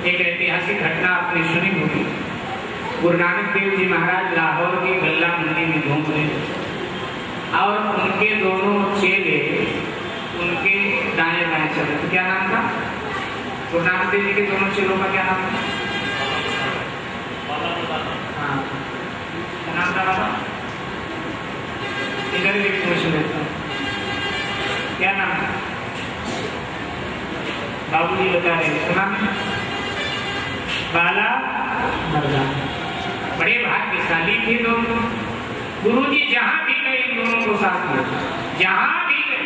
एक ऐतिहासिक घटना आपने सुनी होगी। गुरु नानक देव जी महाराज लाहौर के गल्ला मंडी में घूम रहे और उनके दोनों चेले उनके दाएं बाएं चल रहे। क्या नाम था गुरु नानक देव जी के दोनों चेलों का? क्या नाम था? हाँ, नाम था बाबा, इधर भी पूछ लेता हूँ, क्या नाम है? बाबू जी बता रहे, सुना बाला मर्दाना। बड़े भाग्यशाली थे दोनों। गुरु जी जहां भी गए इन दोनों को साथ ले, जहां भी गए,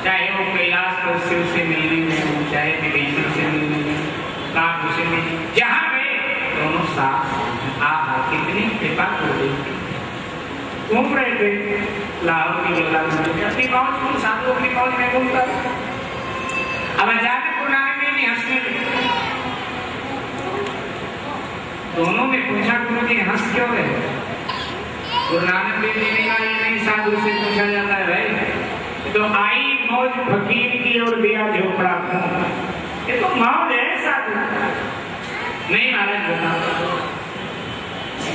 चाहे वो कैलाश पर शिव से मिलने में, चाहे विदेशों से मिलने में, काबू से मिलने, जहां गए दोनों साथ। आहा कितनी कृपा कर दी। घूम रहे थे लाहौर की गल्ला में, अपनी मौज को साधु अपनी मौज में घूमता। अब अचानक गुरु नानक देव जी हंसने लगे। दोनों ने पूछा, गुरु जी हंस क्यों रहे? गुरु नानक देव जी ने कहा, ये नहीं साधु से पूछा जाता है भाई, तो आई मौज फकीर की और दिया झोपड़ा। ये तो मौज है साधु। नहीं महाराज बता।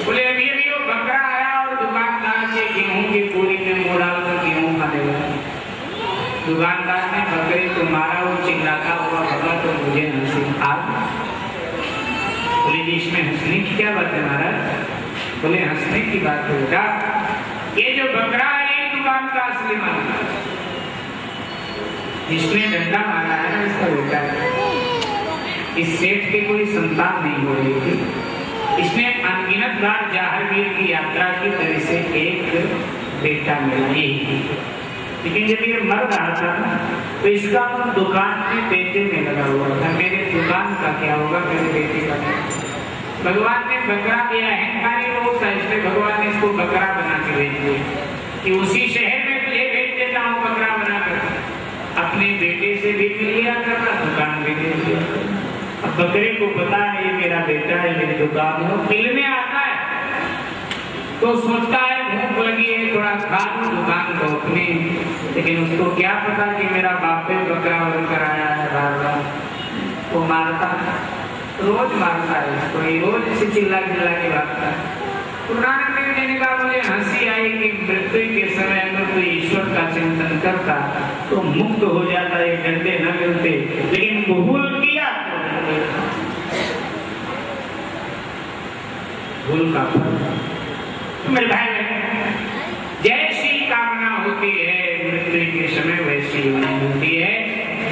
बोले अभी अभी वो बकरा आया और दुकानदार से गेहूं की पूरी में मुंह डालकर गेहूं खाने लगा। दुकानदार ने बकरे को मारा और चिल्लाता हुआ भगा तो मुझे हंसी आ। बोले जी इसमें हंसने की क्या बात है महाराज? बोले हंसने की बात है बेटा, ये जो बकरा है ये दुकान का असली मालिक, जिसने डंडा मारा है ना इसका बेटा है। इस सेठ की कोई संतान नहीं हो रही थी, इसने अनगिनत बार जहांगीर की यात्रा की तरह से एक बेटा मिला यही। लेकिन जब ये मर रहा था तो इसका दुकान में बेटे में लगा हुआ था, मेरे दुकान का क्या होगा, मेरे बेटे का क्या? भगवान ने बकरा दिया, अहंकारी लोग था, इसलिए भगवान ने इसको बकरा बना के भेज दिया कि उसी शहर में तुझे भेज देता हूँ बकरा बनाकर। अपने बेटे से भी मिल लिया करना, दुकान भी दे दिया। अब बकरे को पता है ये मेरा बेटा है, मेरी दुकान है, मिलने आता है तो सोचता है भूख लगी है थोड़ा खा लूं दुकान को अपनी। लेकिन उसको क्या पता कि मेरा बाप पे बकरा बनकर आया है बार बार। वो मारता रोज मारता है इसको, रोज इसे चिल्ला चिल्ला के भागता है। गुरु नानक देव जी ने कहा, मुझे हंसी आई कि मृत्यु के समय अगर कोई ईश्वर का चिंतन करता तो मुक्त हो जाता, ये डंडे न मिलते। लेकिन भूल किया भूल का फल। मेरे भाई जैसी कामना होती है मृत्यु के समय वैसी होनी होती है।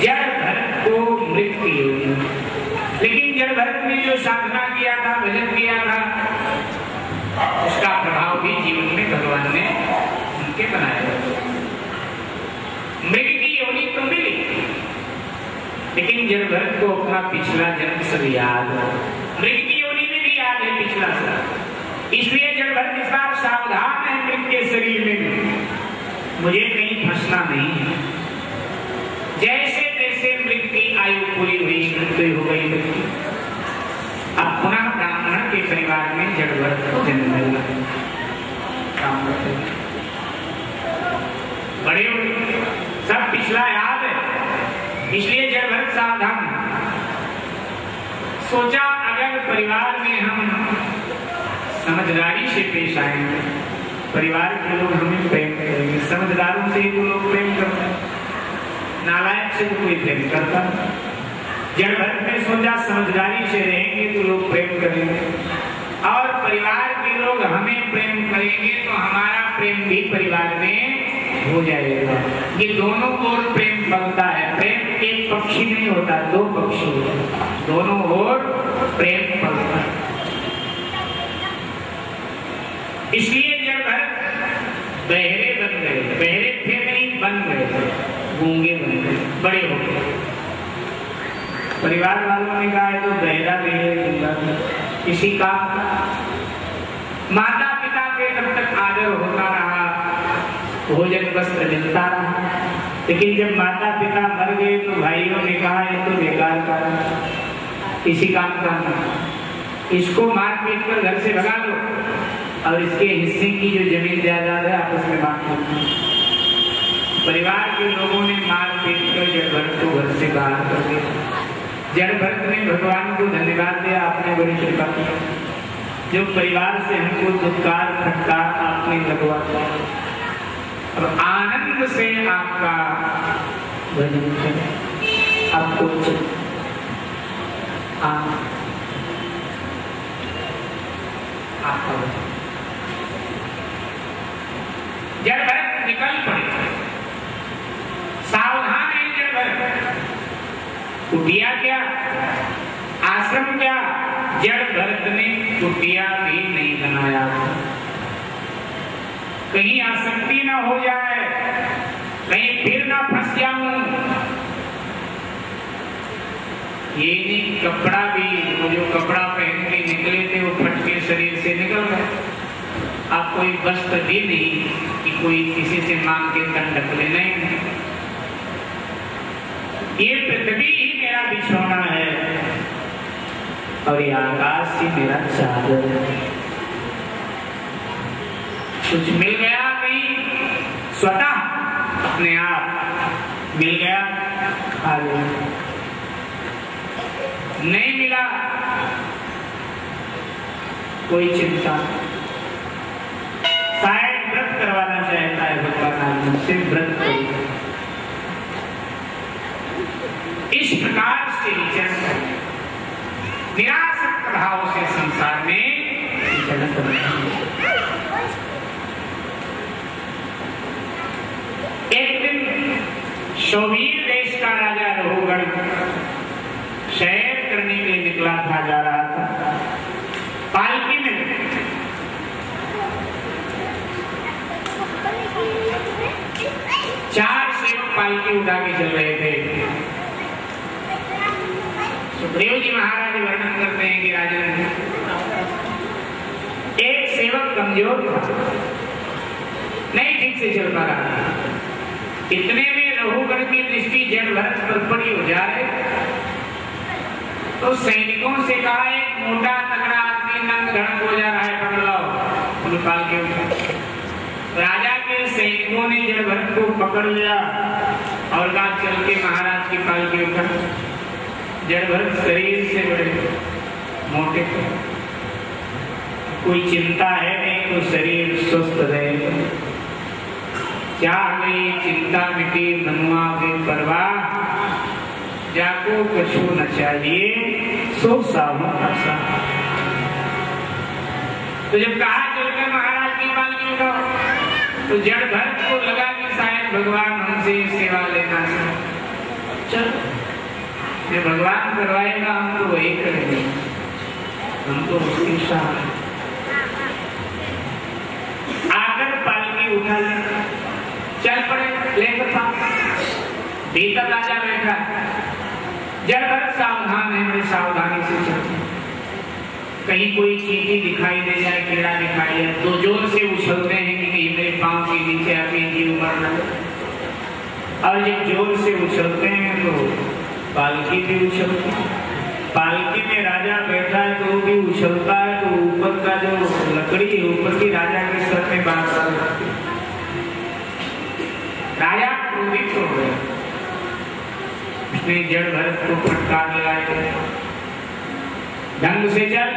जड़ भरत को मृत्यु होगी, लेकिन जड़ भरत ने जो साधना किया था, भजन किया था, उसका प्रभाव भी जीवन में भगवान ने उनके बनाया। मृग की योनि तो मिली, लेकिन जड़ भरत को अपना पिछला जन्म सब याद है। मृग की योनि में भी याद है पिछला सब, इसलिए जब भरत इस बार सावधान है मृग के शरीर में, मुझे कहीं फंसना नहीं है। जैसे तैसे मृग की आयु पूरी हुई, मृत्यु हो गई मृग की। अब पुनः ब्राह्मण के परिवार में जड़ भरत को जन्म मिला। बड़े सब पिछला याद है, इसलिए जड़ भरत सावधान है। सोचा अगर परिवार में हम समझदारी से पेश आएंगे, परिवार के लोग हमें प्रेम करेंगे। समझदारों से ही तो लोग प्रेम करते हैं, नालायक से तो कोई प्रेम करता। जड़ भरत ने सोचा समझदारी से रहेंगे तो लोग प्रेम करेंगे, और परिवार के लोग हमें प्रेम करेंगे तो हमारा प्रेम भी परिवार में हो जाएगा। ये दोनों ओर प्रेम बनता है। प्रेम एक पक्षी नहीं होता, दो पक्षी होता है, दोनों ओर प्रेम बनता है। इसलिए जब बहरे बन गए, बहरे थे नहीं बन गए, गूंगे बन गए, बड़े हो गए। परिवार वालों ने कहा है तो बहरा भी है, किसी का माता पिता के तब तक आदर होता रहा, भोजन वस्त्र मिलता रहा। लेकिन जब माता पिता मर गए तो भाइयों ने कहा ये तो बेकार का किसी काम का नहीं, इसको मार पीट कर घर से भगा दो और इसके हिस्से की जो जमीन जायदाद है आपस में बांट दो। परिवार के लोगों ने मार पीट कर जड़ भरत को घर से बाहर कर दिया। जड़ भरत ने भगवान को धन्यवाद दिया, आपने बड़ी कृपा की, जो परिवार से हमको दुत्कार फटकार आपने लगवा दिया। अब आनंद से आपका भजन करें, आपको आपका जड़ भरत निकल पड़े। सावधान है जड़ भरत, कुटिया क्या आश्रम क्या, जड़ भरत ने कुटिया भी नहीं बनाया। कहीं आसक्ति ना हो जाए, कहीं फिर ना फंस जाऊं। ये नहीं कपड़ा भी, वो जो कपड़ा पहन के निकले थे वो फट के शरीर से निकल गए। आप कोई वस्त्र भी नहीं कि कोई किसी से मांग के दंडक ले, नहीं। ये पृथ्वी ही मेरा बिछौना है और ये आकाश ही मेरा चादर है। कुछ मिल गया नहीं, स्वतः अपने आप मिल गया, खा लिया। नहीं मिला कोई चिंता, शायद व्रत करवाना चाहता है भगवान, से व्रत करो। इस प्रकार से निरासक्त भाव से संसार में एक दिन शोभीर देश का राजा रघुगण शयन करने के लिए निकला था, जा रहा था पालकी में। चार सेवक पालकी उठा के चल रहे थे। सुखदेव जी महाराज वर्णन करते हैं कि राजन एक सेवक कमजोर था, नहीं ठीक से चल पा रहा। इतने में रघुगण की दृष्टि जड़ भरत पर पड़ी हो जा रहे, तो सैनिकों से कहा एक मोटा तगड़ा आदमी नंग धड़क हो जा रहा है, पकड़ लाओ। निकाल के राजा के सैनिकों ने जड़ भरत को पकड़ लिया और कहा चल के महाराज की पालकी उठा। जड़ भरत शरीर से बड़े मोटे थे, कोई चिंता है नहीं तो शरीर स्वस्थ रहे। क्या गई चिंता मिटी मनुआ के परवाह, जाको कछु न चाहिए सो साहू आशा। तो जब कहा चलकर महाराज की पालकी उठाओ, तो जड़ भरत को लगा कि शायद भगवान हमसे सेवा लेना चाहिए। चल ये भगवान करवाएगा, हम तो वही करेंगे, हम तो उसकी शाह। आकर पालकी उठा ले, चल पड़े लेकर भीतर राजा बैठा। जड़ भरत सावधान है, बड़ी सावधानी से चलते। कहीं कोई चींटी दिखाई दे जाए, कीड़ा दिखाई दे तो जोर से उछलते हैं कि कहीं मेरे पांव के नीचे आके जीव मर न जाए। और जब जोर से उछलते हैं तो पालकी भी उछलती है। पालकी में राजा बैठा है तो वो भी उछलता है, तो ऊपर का जो लकड़ी है ऊपर की राजा के सर में बांध कर राजा क्रोधित हो गए। उसने जड़ भरत को फटकार लगाए, ढंग से चल,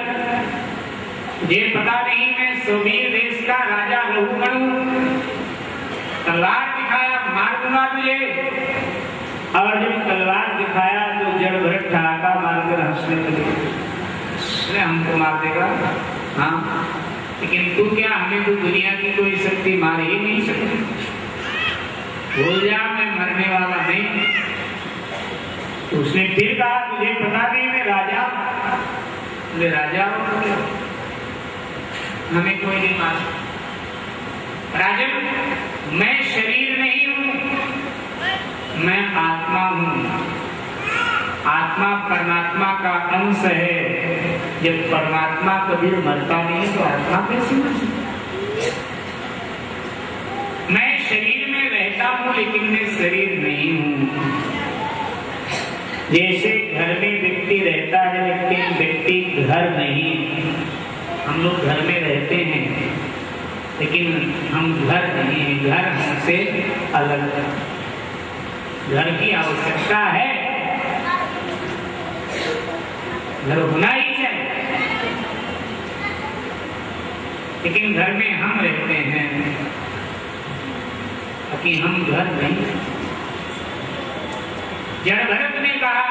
ये पता नहीं मैं सोबीर देश का राजा रघुगण हूं, तलवार दिखाया मार दूंगा तुझे। और जब तलवार दिखाया तो जड़ भरत ठहाका मारकर हंसने लगे। हमको मार देगा? हाँ, लेकिन तू क्या, हमें तो दुनिया की कोई शक्ति मार ही नहीं सकती। भूल जा मैं मरने वाला नहीं। तो उसने फिर कहा तुझे पता नहीं मैं राजा, मैं राजा हूं, हमें कोई नहीं मार सकता। राजन मैं शरीर नहीं हूं, मैं आत्मा हूं। आत्मा परमात्मा का अंश है। जब परमात्मा कभी मरता नहीं तो आत्मा कैसे मर सकती? मैं शरीर में रहता हूं लेकिन मैं शरीर नहीं हूं। जैसे घर में व्यक्ति रहता है लेकिन व्यक्ति घर नहीं। हम लोग घर में रहते हैं लेकिन हम घर नहीं है, घर हमसे अलग है। घर की आवश्यकता है, घर होना ही चाहिए, लेकिन घर में हम रहते हैं कि हम घर नहीं। जड़ भरत ने कहा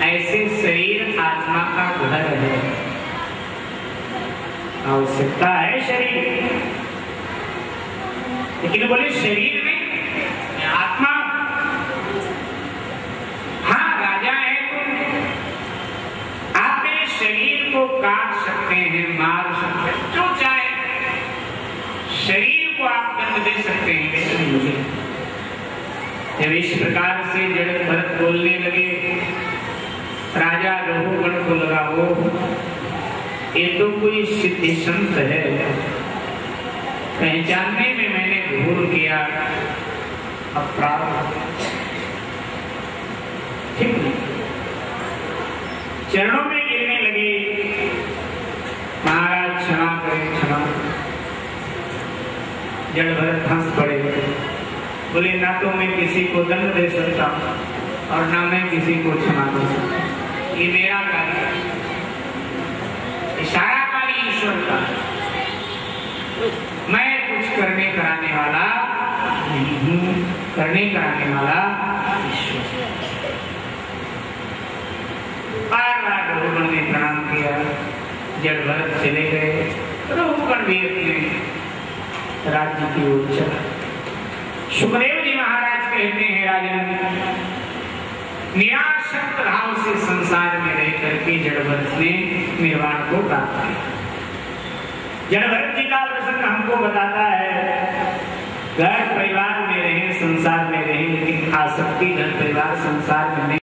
ऐसे शरीर आत्मा का घर है, आवश्यकता है शरीर, लेकिन बोले शरीर में आत्मा। हाँ राजा है तो आप मेरे शरीर को काट सकते हैं, मार सकते हैं, जो चाहे शरीर को आप दंड दे सकते हैं, लेकिन मुझे। जब इस प्रकार से जड़ भरत बोलने लगे, राजा रघुगण को लगा वो ये तो कोई सिद्धि संत है, पहचानने में मैंने भूल किया, अपराध। ठीक नहीं, चरणों में गिरने लगे, महाराज क्षमा करें, क्षमा। जड़ भरत हंस पड़े, बोले ना तो मैं किसी को दंड दे सकता हूं और ना मैं किसी को क्षमा दे सकता, ये मेरा कार्य है, इशारा कार्य ईश्वर का, मैं कुछ करने कराने वाला नहीं हूं, करने कराने वाला ईश्वर। बार रघुगण ने प्रणाम किया, जड़ भरत चले गए। रघुगण भी अपने राज्य की ओर चला। सुखदेव जी महाराज कहते हैं, राजन निराशक्त भाव से संसार में रह करके जड़ भरत ने निर्वाण को प्राप्त किया। जड़ भरत जी का प्रसंग हमको बताता है, घर परिवार में रहे, संसार में रहे, लेकिन आसक्ति घर परिवार संसार में नहीं।